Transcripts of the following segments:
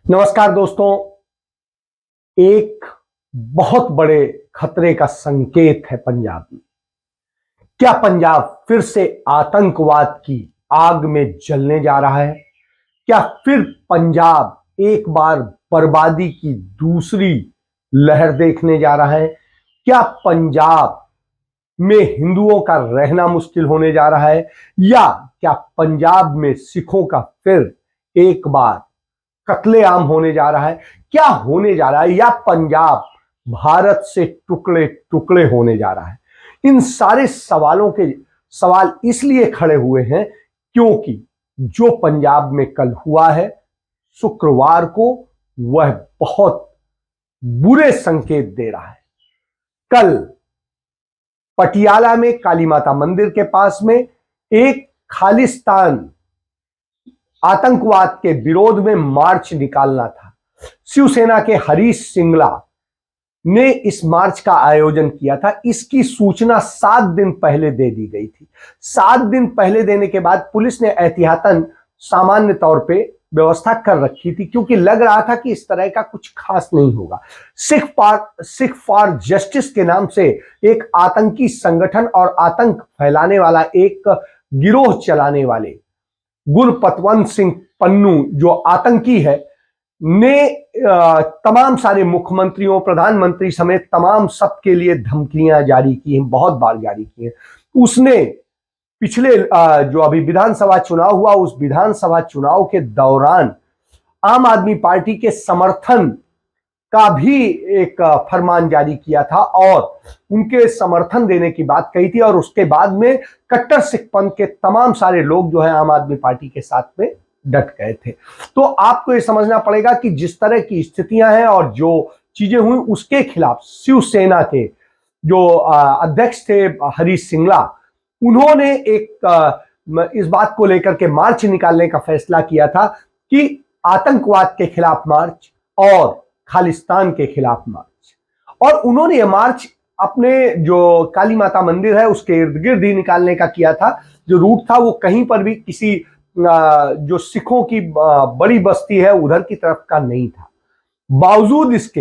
नमस्कार दोस्तों। एक बहुत बड़े खतरे का संकेत है पंजाब में। क्या पंजाब फिर से आतंकवाद की आग में जलने जा रहा है? क्या फिर पंजाब एक बार बर्बादी की दूसरी लहर देखने जा रहा है? क्या पंजाब में हिंदुओं का रहना मुश्किल होने जा रहा है? या क्या पंजाब में सिखों का फिर एक बार कत्लेआम होने जा रहा है? क्या होने जा रहा है? या पंजाब भारत से टुकड़े टुकड़े होने जा रहा है? इन सारे सवालों के सवाल इसलिए खड़े हुए हैं क्योंकि जो पंजाब में कल हुआ है शुक्रवार को, वह बहुत बुरे संकेत दे रहा है। कल पटियाला में काली माता मंदिर के पास में एक खालिस्तान आतंकवाद के विरोध में मार्च निकालना था। शिवसेना के हरीश सिंगला ने इस मार्च का आयोजन किया था। इसकी सूचना 7 दिन पहले दे दी गई थी। 7 दिन पहले देने के बाद पुलिस ने एहतियातन सामान्य तौर पे व्यवस्था कर रखी थी क्योंकि लग रहा था कि इस तरह का कुछ खास नहीं होगा। सिख फॉर जस्टिस के नाम से एक आतंकी संगठन और आतंक फैलाने वाला एक गिरोह चलाने वाले गुरपतवंत सिंह पन्नू जो आतंकी है ने तमाम सारे मुख्यमंत्रियों, प्रधानमंत्री समेत तमाम सबके लिए धमकियां जारी की हैं, बहुत बार जारी की हैं। उसने पिछले जो अभी विधानसभा चुनाव हुआ, उस विधानसभा चुनाव के दौरान आम आदमी पार्टी के समर्थन का भी एक फरमान जारी किया था और उनके समर्थन देने की बात कही थी। और उसके बाद में कट्टर सिख पंथ के तमाम सारे लोग जो है आम आदमी पार्टी के साथ में डट गए थे। तो आपको ये समझना पड़ेगा कि जिस तरह की स्थितियां हैं और जो चीजें हुई उसके खिलाफ शिवसेना के जो अध्यक्ष थे हरीश सिंगला, उन्होंने एक इस बात को लेकर के मार्च निकालने का फैसला किया था कि आतंकवाद के खिलाफ मार्च और खालिस्तान के खिलाफ मार्च। और उन्होंने ये मार्च अपने जो काली माता मंदिर है उसके इर्द गिर्द ही निकालने का किया था। जो रूट था वो कहीं पर भी किसी जो सिखों की बड़ी बस्ती है उधर की तरफ का नहीं था। बावजूद इसके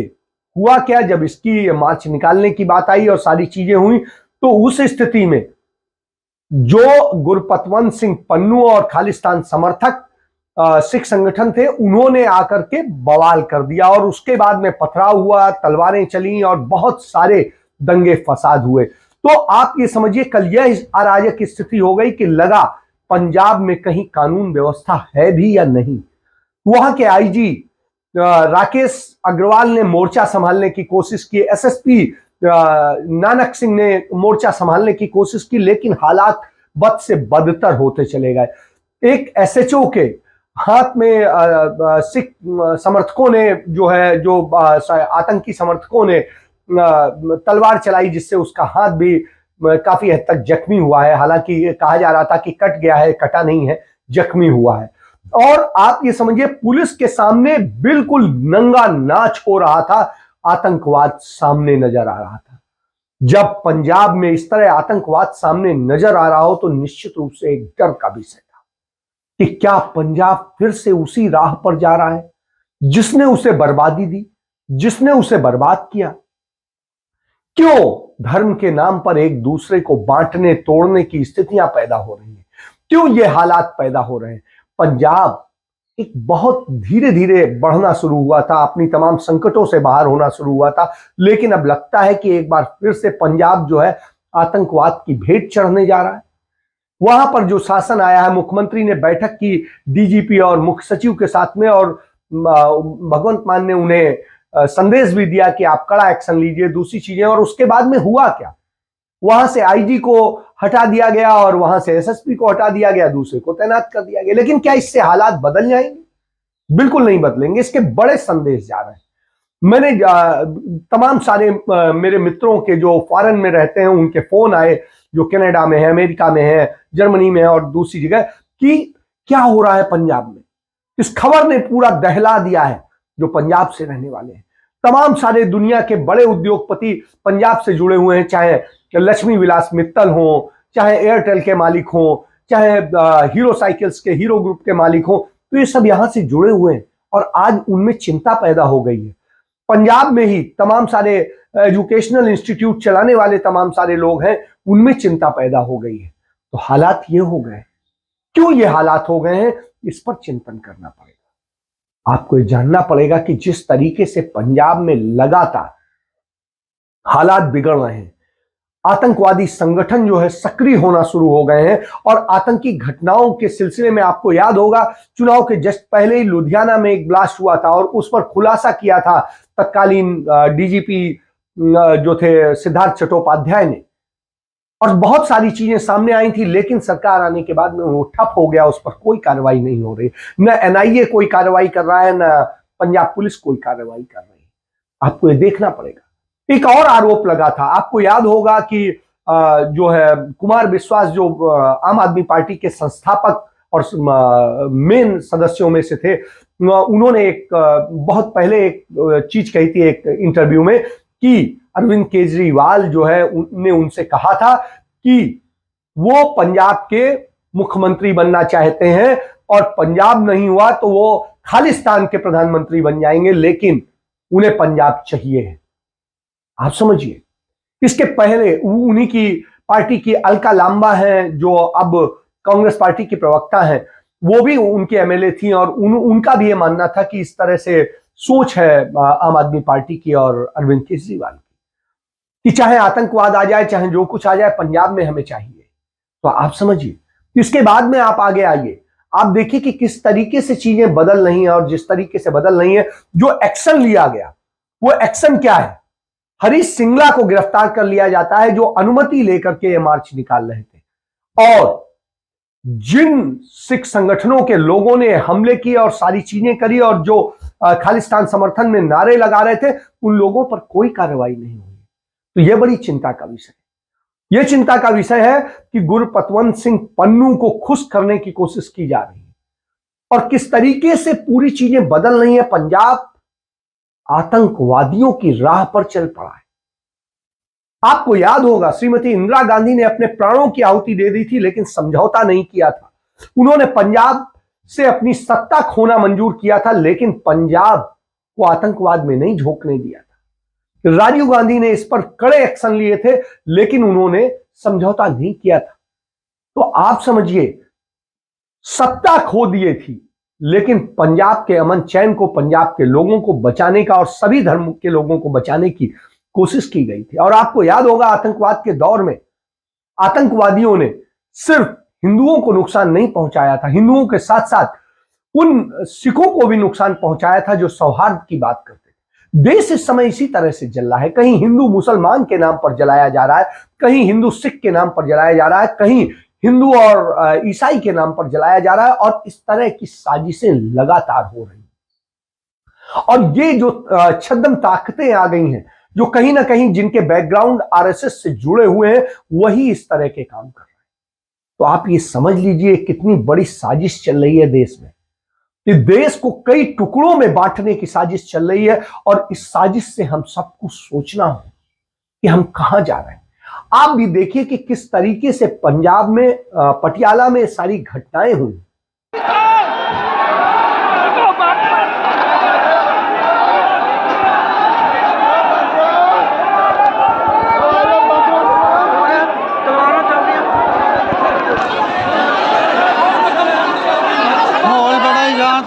हुआ क्या, जब इसकी मार्च निकालने की बात आई और सारी चीजें हुई तो उस स्थिति में जो गुरपतवंत सिंह पन्नू और खालिस्तान समर्थक सिख संगठन थे उन्होंने आकर के बवाल कर दिया और उसके बाद में पथराव हुआ, तलवारें चली और बहुत सारे दंगे फसाद हुए। तो आप ये समझिए कल यह अराजक स्थिति हो गई कि लगा पंजाब में कहीं कानून व्यवस्था है भी या नहीं। वहां के आईजी राकेश अग्रवाल ने मोर्चा संभालने की कोशिश की, एसएसपी नानक सिंह ने मोर्चा संभालने की कोशिश की, लेकिन हालात बद से बदतर होते चले गए। एक एसएचओ के हाथ में सिख समर्थकों ने जो आतंकी समर्थकों ने तलवार चलाई जिससे उसका हाथ भी काफी हद तक जख्मी हुआ है। हालांकि ये कहा जा रहा था कि कट गया है, कटा नहीं है, जख्मी हुआ है। और आप ये समझिए पुलिस के सामने बिल्कुल नंगा नाच हो रहा था, आतंकवाद सामने नजर आ रहा था। जब पंजाब में इस तरह आतंकवाद सामने नजर आ रहा हो तो निश्चित रूप से एक डर का विषय था कि क्या पंजाब फिर से उसी राह पर जा रहा है जिसने उसे बर्बादी दी, जिसने उसे बर्बाद किया। क्यों धर्म के नाम पर एक दूसरे को बांटने तोड़ने की स्थितियां पैदा हो रही हैं? क्यों ये हालात पैदा हो रहे हैं? पंजाब एक बहुत धीरे धीरे बढ़ना शुरू हुआ था, अपनी तमाम संकटों से बाहर होना शुरू हुआ था, लेकिन अब लगता है कि एक बार फिर से पंजाब जो है आतंकवाद की भेंट चढ़ने जा रहा है। वहां पर जो शासन आया है, मुख्यमंत्री ने बैठक की डीजीपी और मुख्य सचिव के साथ में और भगवंत मान ने उन्हें संदेश भी दिया कि आप कड़ा एक्शन लीजिए, दूसरी चीजें। और उसके बाद में हुआ क्या, वहां से आईजी को हटा दिया गया और वहां से एसएसपी को हटा दिया गया, दूसरे को तैनात कर दिया गया। लेकिन क्या इससे हालात बदल जाएंगे? बिल्कुल नहीं बदलेंगे। इसके बड़े संदेश जा रहे हैं। मैंने तमाम सारे मेरे मित्रों के जो फॉरेन में रहते हैं उनके फोन आए, जो कनाडा में है, अमेरिका में है, जर्मनी में है और दूसरी जगह, कि क्या हो रहा है पंजाब में। इस खबर ने पूरा दहला दिया है जो पंजाब से रहने वाले हैं। तमाम सारे दुनिया के बड़े उद्योगपति पंजाब से जुड़े हुए हैं, चाहे लक्ष्मी विलास मित्तल हो, चाहे एयरटेल के मालिक हो, चाहे हीरो साइकिल्स के हीरो ग्रुप के मालिक हो, तो ये सब यहां से जुड़े हुए हैं और आज उनमें चिंता पैदा हो गई है। पंजाब में ही तमाम सारे एजुकेशनल इंस्टीट्यूट चलाने वाले तमाम सारे लोग हैं, उनमें चिंता पैदा हो गई है। तो हालात ये हो गए, क्यों ये हालात हो गए हैं, इस पर चिंतन करना पड़ेगा। आपको ये जानना पड़ेगा कि जिस तरीके से पंजाब में लगातार हालात बिगड़ रहे हैं, आतंकवादी संगठन जो है सक्रिय होना शुरू हो गए हैं, और आतंकी घटनाओं के सिलसिले में आपको याद होगा चुनाव के जस्ट पहले ही लुधियाना में एक ब्लास्ट हुआ था और उस पर खुलासा किया था तत्कालीन डीजीपी जो थे सिद्धार्थ चट्टोपाध्याय ने, और बहुत सारी चीजें सामने आई थी, लेकिन सरकार आने के बाद में वो ठप हो गया, उस पर कोई कार्रवाई नहीं हो रही। न एनआईए कोई कार्रवाई कर रहा है, न पंजाब पुलिस कोई कार्रवाई कर रही है। आपको ये देखना पड़ेगा। एक और आरोप लगा था, आपको याद होगा कि जो है कुमार विश्वास जो आम आदमी पार्टी के संस्थापक और मेन सदस्यों में से थे, उन्होंने एक बहुत पहले एक चीज कही थी एक इंटरव्यू में कि अरविंद केजरीवाल जो है उनने उनसे कहा था कि वो पंजाब के मुख्यमंत्री बनना चाहते हैं और पंजाब नहीं हुआ तो वो खालिस्तान के प्रधानमंत्री बन जाएंगे, लेकिन उन्हें पंजाब चाहिए है। आप समझिए, इसके पहले उन्हीं की पार्टी की अलका लांबा हैं जो अब कांग्रेस पार्टी की प्रवक्ता हैं, वो भी उनके एमएलए थी और उनका भी ये मानना था कि इस तरह से सोच है आम आदमी पार्टी की और अरविंद केजरीवाल की कि चाहे आतंकवाद आ जाए, चाहे जो कुछ आ जाए, पंजाब में हमें चाहिए। तो आप समझिए, इसके बाद में आप आगे आइए, आप देखिए कि किस तरीके से चीजें बदल रही हैं, और जिस तरीके से बदल रही हैं, जो एक्शन लिया गया वो एक्शन क्या है? हरीश सिंगला को गिरफ्तार कर लिया जाता है जो अनुमति लेकर के ये मार्च निकाल रहे थे, और जिन सिख संगठनों के लोगों ने हमले किए और सारी चीजें करी और जो खालिस्तान समर्थन में नारे लगा रहे थे, उन लोगों पर कोई कार्रवाई नहीं हुई। तो यह बड़ी चिंता का विषय है। यह चिंता का विषय है कि गुरपतवंत सिंह पन्नू को खुश करने की कोशिश की जा रही है, और किस तरीके से पूरी चीजें बदल रही है। पंजाब आतंकवादियों की राह पर चल पड़ा है। आपको याद होगा श्रीमती इंदिरा गांधी ने अपने प्राणों की आहुति दे दी थी, लेकिन समझौता नहीं किया था। उन्होंने पंजाब से अपनी सत्ता खोना मंजूर किया था, लेकिन पंजाब को आतंकवाद में नहीं झोंकने दिया था। राजीव गांधी ने इस पर कड़े एक्शन लिए थे, लेकिन उन्होंने समझौता नहीं किया था। तो आप समझिए, सत्ता खो दिए थी, लेकिन पंजाब के अमन चैन को, पंजाब के लोगों को बचाने का और सभी धर्म के लोगों को बचाने की कोशिश की गई थी। और आपको याद होगा आतंकवाद के दौर में आतंकवादियों ने सिर्फ हिंदुओं को नुकसान नहीं पहुंचाया था, हिंदुओं के साथ साथ उन सिखों को भी नुकसान पहुंचाया था जो सौहार्द की बात करते थे। देश इस समय इसी तरह से जल रहा है। कहीं हिंदू मुसलमान के नाम पर जलाया जा रहा है, कहीं हिंदू सिख के नाम पर जलाया जा रहा है, कहीं हिंदू और ईसाई के नाम पर जलाया जा रहा है, और इस तरह की साजिशें लगातार हो रही हैं। और ये जो छद्म ताकतें आ गई हैं, जो कहीं ना कहीं जिनके बैकग्राउंड आरएसएस से जुड़े हुए हैं, वही इस तरह के काम कर रहे हैं। तो आप ये समझ लीजिए कितनी बड़ी साजिश चल रही है देश में। इस देश को कई टुकड़ों में बांटने की साजिश चल रही है, और इस साजिश से हम सबको सोचना हो कि हम कहां जा रहे हैं। आप भी देखिए कि किस तरीके से पंजाब में पटियाला में सारी घटनाएं हुई।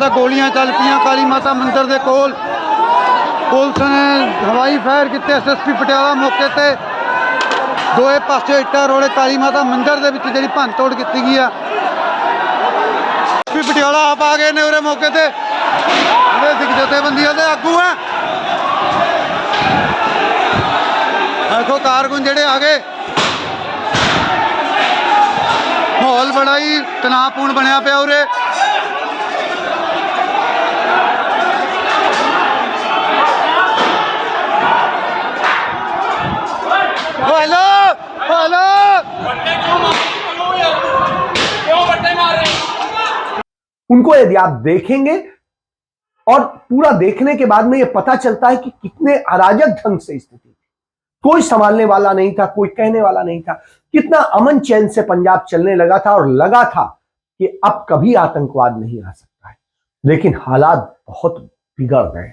गोलियां चल पियां काली माता मंदिर के कोल, पुलिस ने हवाई फायर किए। एसएसपी पटियाला मौके ते दोए पासे इट्टा रोड़े काली माता मंदिर के विच जिहड़ी भंन तोड़ की गई है। एसपी पटियाला आप आ गए ने उरे मौके ते, सिख जथेबंदियां दे आगू है, देखो कारकुन जिहड़े आ गए। माहौल बड़ा ही तनावपूर्ण बनया पिया उरे। उनको यदि आप देखेंगे और पूरा देखने के बाद में यह पता चलता है कि कितने अराजक ढंग से स्थिति थी, कोई संभालने वाला नहीं था, कोई कहने वाला नहीं था, कितना अमन चैन से पंजाब चलने लगा था, और लगा था कि अब कभी आतंकवाद नहीं आ सकता है। लेकिन हालात बहुत बिगड़ गए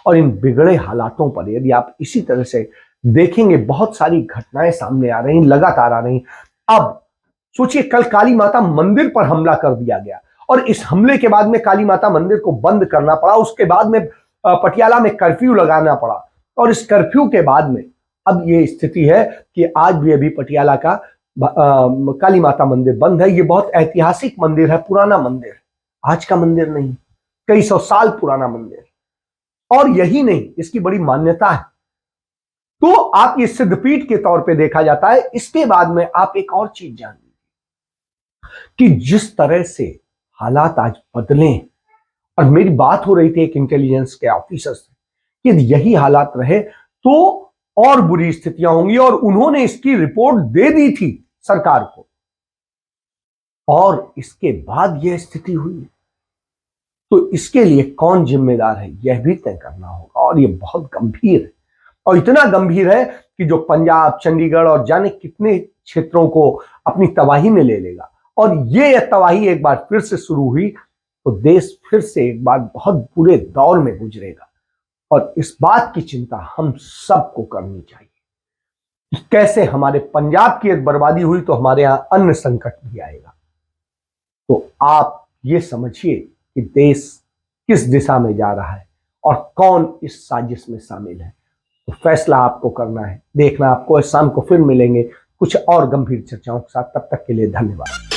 और इन बिगड़े हालातों पर यदि आप इसी तरह से देखेंगे, बहुत सारी घटनाएं सामने आ रही, लगातार आ रही। अब सोचिए, कल काली माता मंदिर पर हमला कर दिया गया और इस हमले के बाद में काली माता मंदिर को बंद करना पड़ा। उसके बाद में पटियाला में कर्फ्यू लगाना पड़ा और इस कर्फ्यू के बाद में अब ये स्थिति है कि आज भी अभी पटियाला का काली माता मंदिर बंद है। ये बहुत ऐतिहासिक मंदिर है, पुराना मंदिर, आज का मंदिर नहीं, कई सौ साल पुराना मंदिर। और यही नहीं, इसकी बड़ी मान्यता है। तो आप ये सिद्धपीठ के तौर पे देखा जाता है। इसके बाद में आप एक और चीज जान कि जिस तरह से हालात आज बदले, और मेरी बात हो रही थी एक इंटेलिजेंस के ऑफिसर से कि यदि यही हालात रहे तो और बुरी स्थितियां होंगी, और उन्होंने इसकी रिपोर्ट दे दी थी सरकार को, और इसके बाद यह स्थिति हुई। तो इसके लिए कौन जिम्मेदार है, यह भी तय करना होगा। और यह बहुत गंभीर है, और इतना गंभीर है कि जो पंजाब, चंडीगढ़ और जाने कितने क्षेत्रों को अपनी तबाही में ले लेगा। और ये तबाही एक बार फिर से शुरू हुई तो देश फिर से एक बार बहुत बुरे दौर में गुजरेगा। और इस बात की चिंता हम सबको करनी चाहिए। कैसे हमारे पंजाब की एक बर्बादी हुई तो हमारे यहां अन्य संकट भी आएगा। तो आप ये समझिए कि देश किस दिशा में जा रहा है और कौन इस साजिश में शामिल है। तो फैसला आपको करना है, देखना आपको। शाम को फिर मिलेंगे कुछ और गंभीर चर्चाओं के साथ। तब तक के लिए धन्यवाद।